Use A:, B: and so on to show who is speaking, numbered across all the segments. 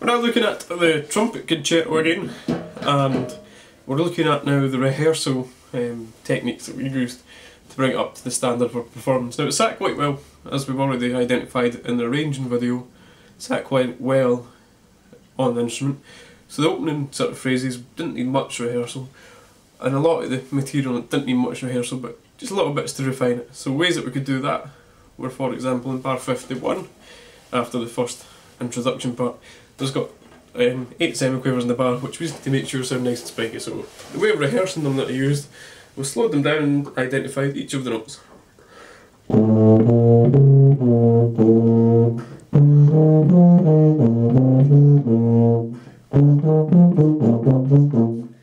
A: We're now looking at the Trumpet Concerto again, and we're looking at now the rehearsal techniques that we used to bring it up to the standard for performance. Now it sat quite well, as we've already identified in the arranging video. It sat quite well on the instrument, so the opening sort of phrases didn't need much rehearsal, and a lot of the material didn't need much rehearsal, but just little bits to refine it. So ways that we could do that were, for example, in bar 51, after the first introduction part, there's got 8 semiquavers in the bar, which we used to make sure sound nice and spiky. So the way of rehearsing them that I used was slowed them down and identified each of the notes.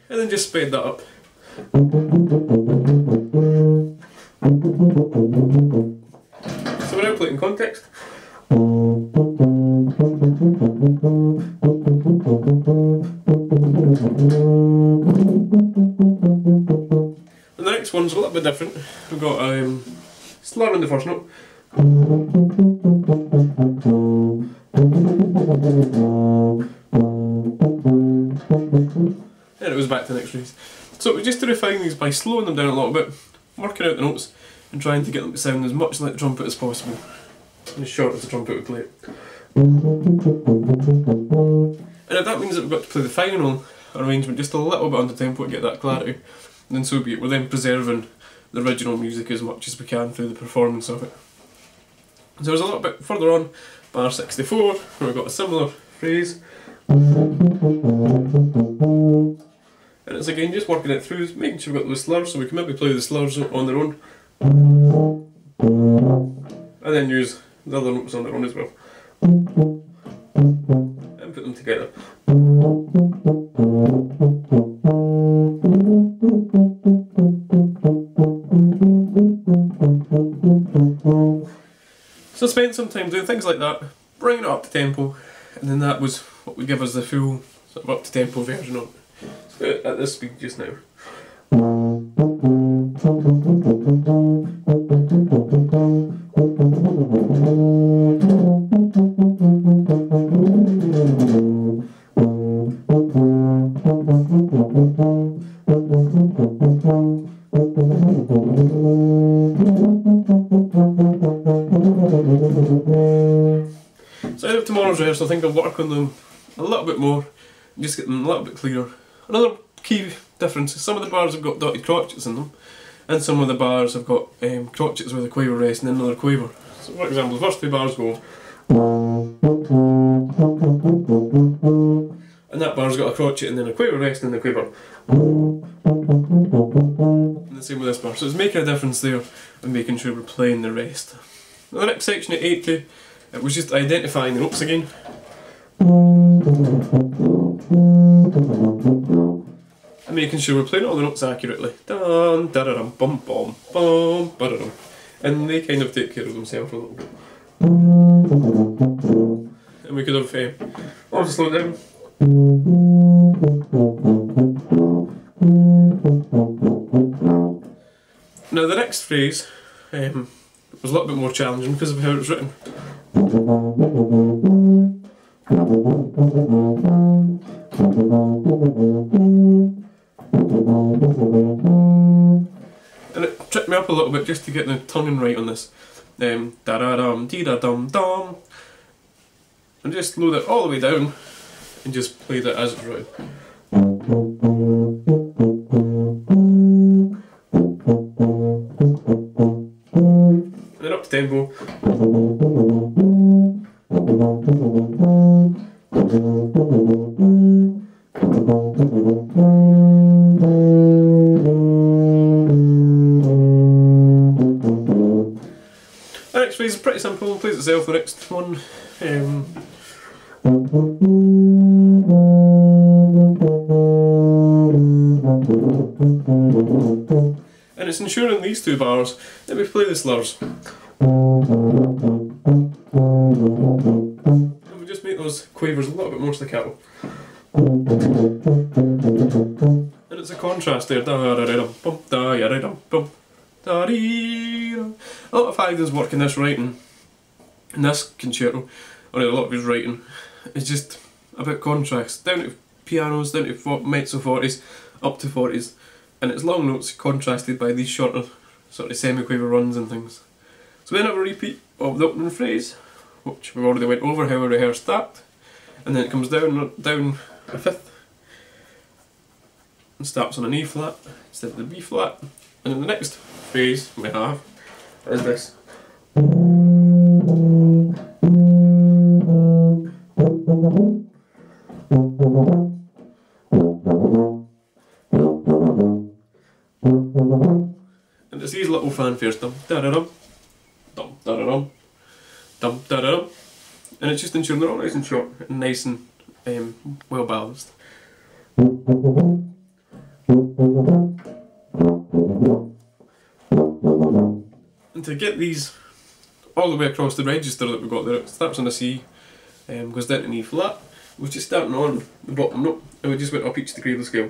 A: And then just sped that up. So we're now playing context. And the next one's a little bit different. We've got slur on the first note. And it was back to the next phrase. So it was just to refine these by slowing them down a little bit, working out the notes, and trying to get them to sound as much like the trumpet as possible, and as short as the trumpet would play it. And if that means that we've got to play the final arrangement just a little bit under tempo to get that clarity, then so be it. We're then preserving the original music as much as we can through the performance of it. So there's a little bit further on, bar 64, where we've got a similar phrase. And it's again just working it through, making sure we've got those slurs, so we can maybe play the slurs on their own. And then use the other notes on their own as well. And put them together. So I spent some time doing things like that, bringing it up to tempo, and then that was what would give us the full sort of up to tempo version of it. So at this speed just now. So out of tomorrow's rehearsal, I think I'll work on them a little bit more and just get them a little bit clearer. Another key difference is some of the bars have got dotted crotchets in them, and some of the bars have got crotchets with a quaver rest and another quaver. So for example, the first 2 bars go, and that bar's got a crotchet and then a quaver rest and then a quaver. And the same with this bar. So it's making a difference there and making sure we're playing the rest. Now the next section at 80, it was just identifying the notes again. And making sure we're playing all the notes accurately. Dum, da da dum, bum bum, bum, ba da dum. And they kind of take care of themselves a little bit. And we could have also slowed down. Now the next phrase was a little bit more challenging because of how it was written. And it tripped me up a little bit just to get the tonguing right on this. Da-da-dum, dee-da-dum-dum. And just slow that all the way down and just play that as it's written. And then up to tempo. The next phrase is pretty simple, plays itself the next one. And it's ensuring these 2 bars that we play the slurs. And we just make those quavers a little bit more staccato. And it's a contrast there. A lot of Haydn's work in this writing, in this concerto, or a lot of his writing, is just about contrast, down to pianos, down to mezzo fortis, up to fortis, and it's long notes contrasted by these shorter sort of semiquaver runs and things. So then I have a repeat of the opening phrase, which we've already went over how I rehearsed that, and then it comes down a fifth and starts on an E flat instead of the B flat, and then the next phrase we have is this. And it's these little fanfares, dum da da dum, dum da da dum, dum da da dum, and it's just ensuring they're all nice and short and nice and well balanced. And to get these all the way across the register that we've got there, it starts on a C, goes down to an E flat. We're just starting on the bottom note, and we just went up each degree of the scale.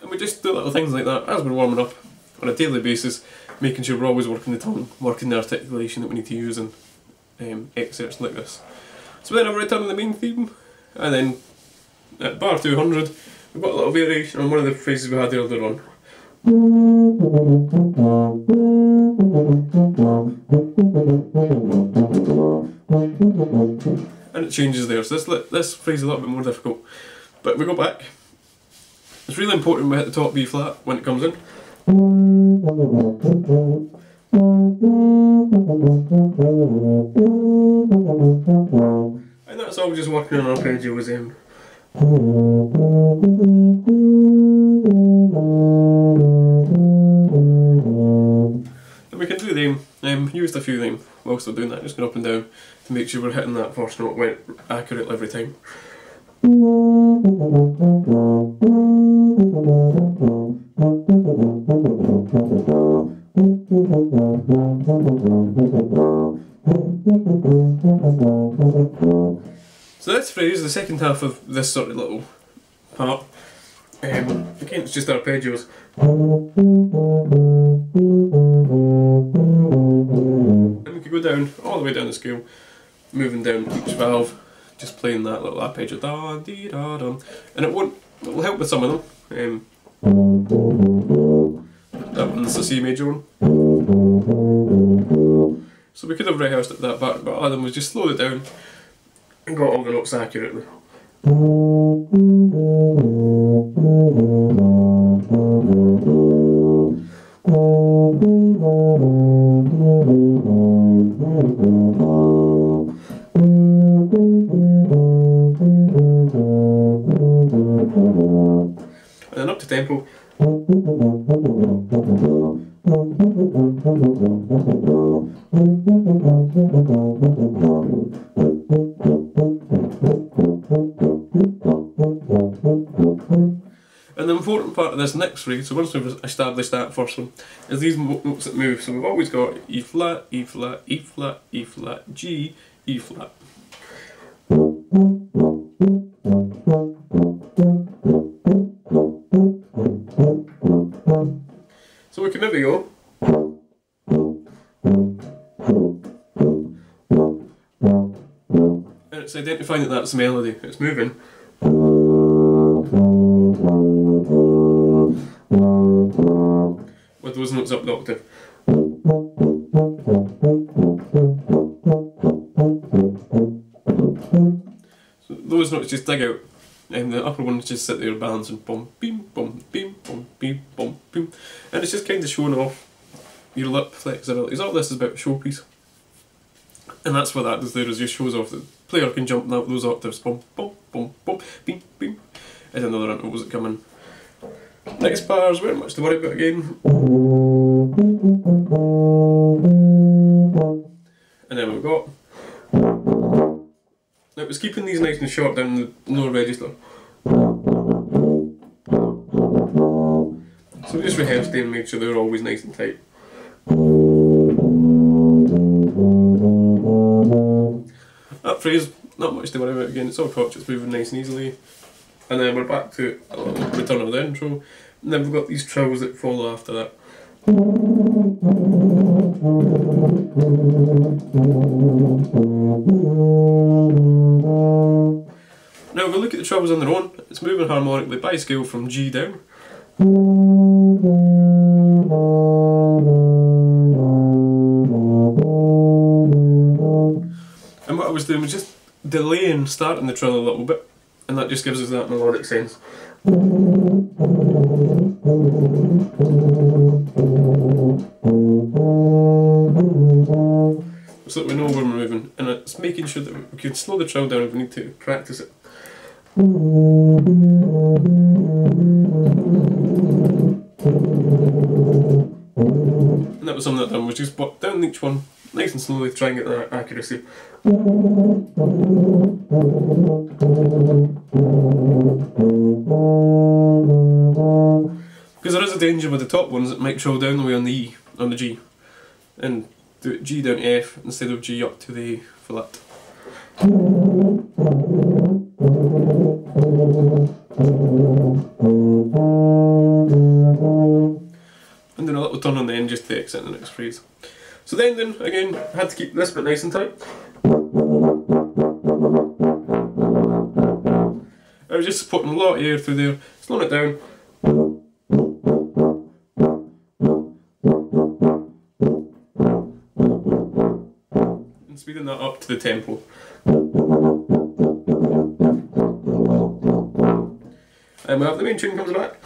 A: And we just do little things like that as we're warming up on a daily basis, making sure we're always working the tongue, working the articulation that we need to use in excerpts like this. So then I've returned to the main theme, and then at bar 200 we've got a little variation on one of the phrases we had earlier on. And it changes there, so this phrase is a little bit more difficult. But we go back. It's really important we hit the top B flat when it comes in. And that's all just working on arpeggios. And we can do them, used a few of them whilst we're doing that, just going up and down to make sure we're hitting that first note accurately every time. So this phrase, the second half of this sort of little part, again it's just arpeggios. And we could go down, all the way down the scale, moving down each valve, just playing that little arpeggio, da dee da dum, and it'll help with some of them. That one's the C major one. So we could have rehearsed it that back, but Adam was just slowed it down and got all the notes accurately. And then up to tempo. And the important part of this next phrase, so once we've established that first one, is these notes that move. So we've always got E flat, E flat, E flat, E flat, G, E flat. So we can maybe go. And it's identifying that that's the melody, it's moving. With those notes up the octave. So those notes just dig out, and the upper ones just sit there balancing bum beam bum beam bum beam bum beam, and it's just kind of showing off your lip flexibilities. All this is about showpiece, and that's what that does there, is just shows off that the player can jump those octaves bum bum bum bum beam beam, and another intervals that come in. Next bars, we haven't much to worry about again. And then we've got. Now it was keeping these nice and short down the lower register. So we just rehearsed them and made sure they were always nice and tight. That phrase, not much to worry about again, it's all crotch, it's moving nice and easily. And then we're back to a little return of the intro, and then we've got these trills that follow after that. Now if we look at the trills on their own, it's moving harmonically by scale from G down. And what I was doing was just delaying starting the trill a little bit, and that just gives us that melodic sense. So that we know where we're moving, and it's making sure that we can slow the trill down if we need to practice it. And that was something that I done, was just walk down each one nice and slowly to try and get that accuracy. Because there is a danger with the top ones that might trill down the way on the E, on the G, and do it G down to F instead of G up to the A flat. And then a little turn on the end just to exit the next phrase. So the ending, again, had to keep this bit nice and tight. I was just putting a lot of air through there, slowing it down. And speeding that up to the tempo. And we have the main tune comes back.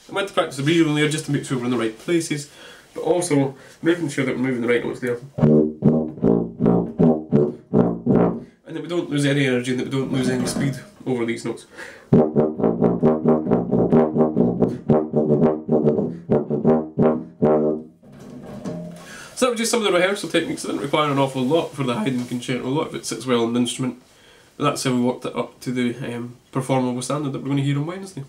A: I went to practice the reading there just to make sure we're in the right places, but also making sure that we're moving the right notes there. And that we don't lose any energy and that we don't lose any speed over these notes. So that was just some of the rehearsal techniques that didn't require an awful lot for the Haydn Concerto. A lot of it sits well on the instrument. But that's how we worked it up to the performable standard that we're going to hear on Wednesday.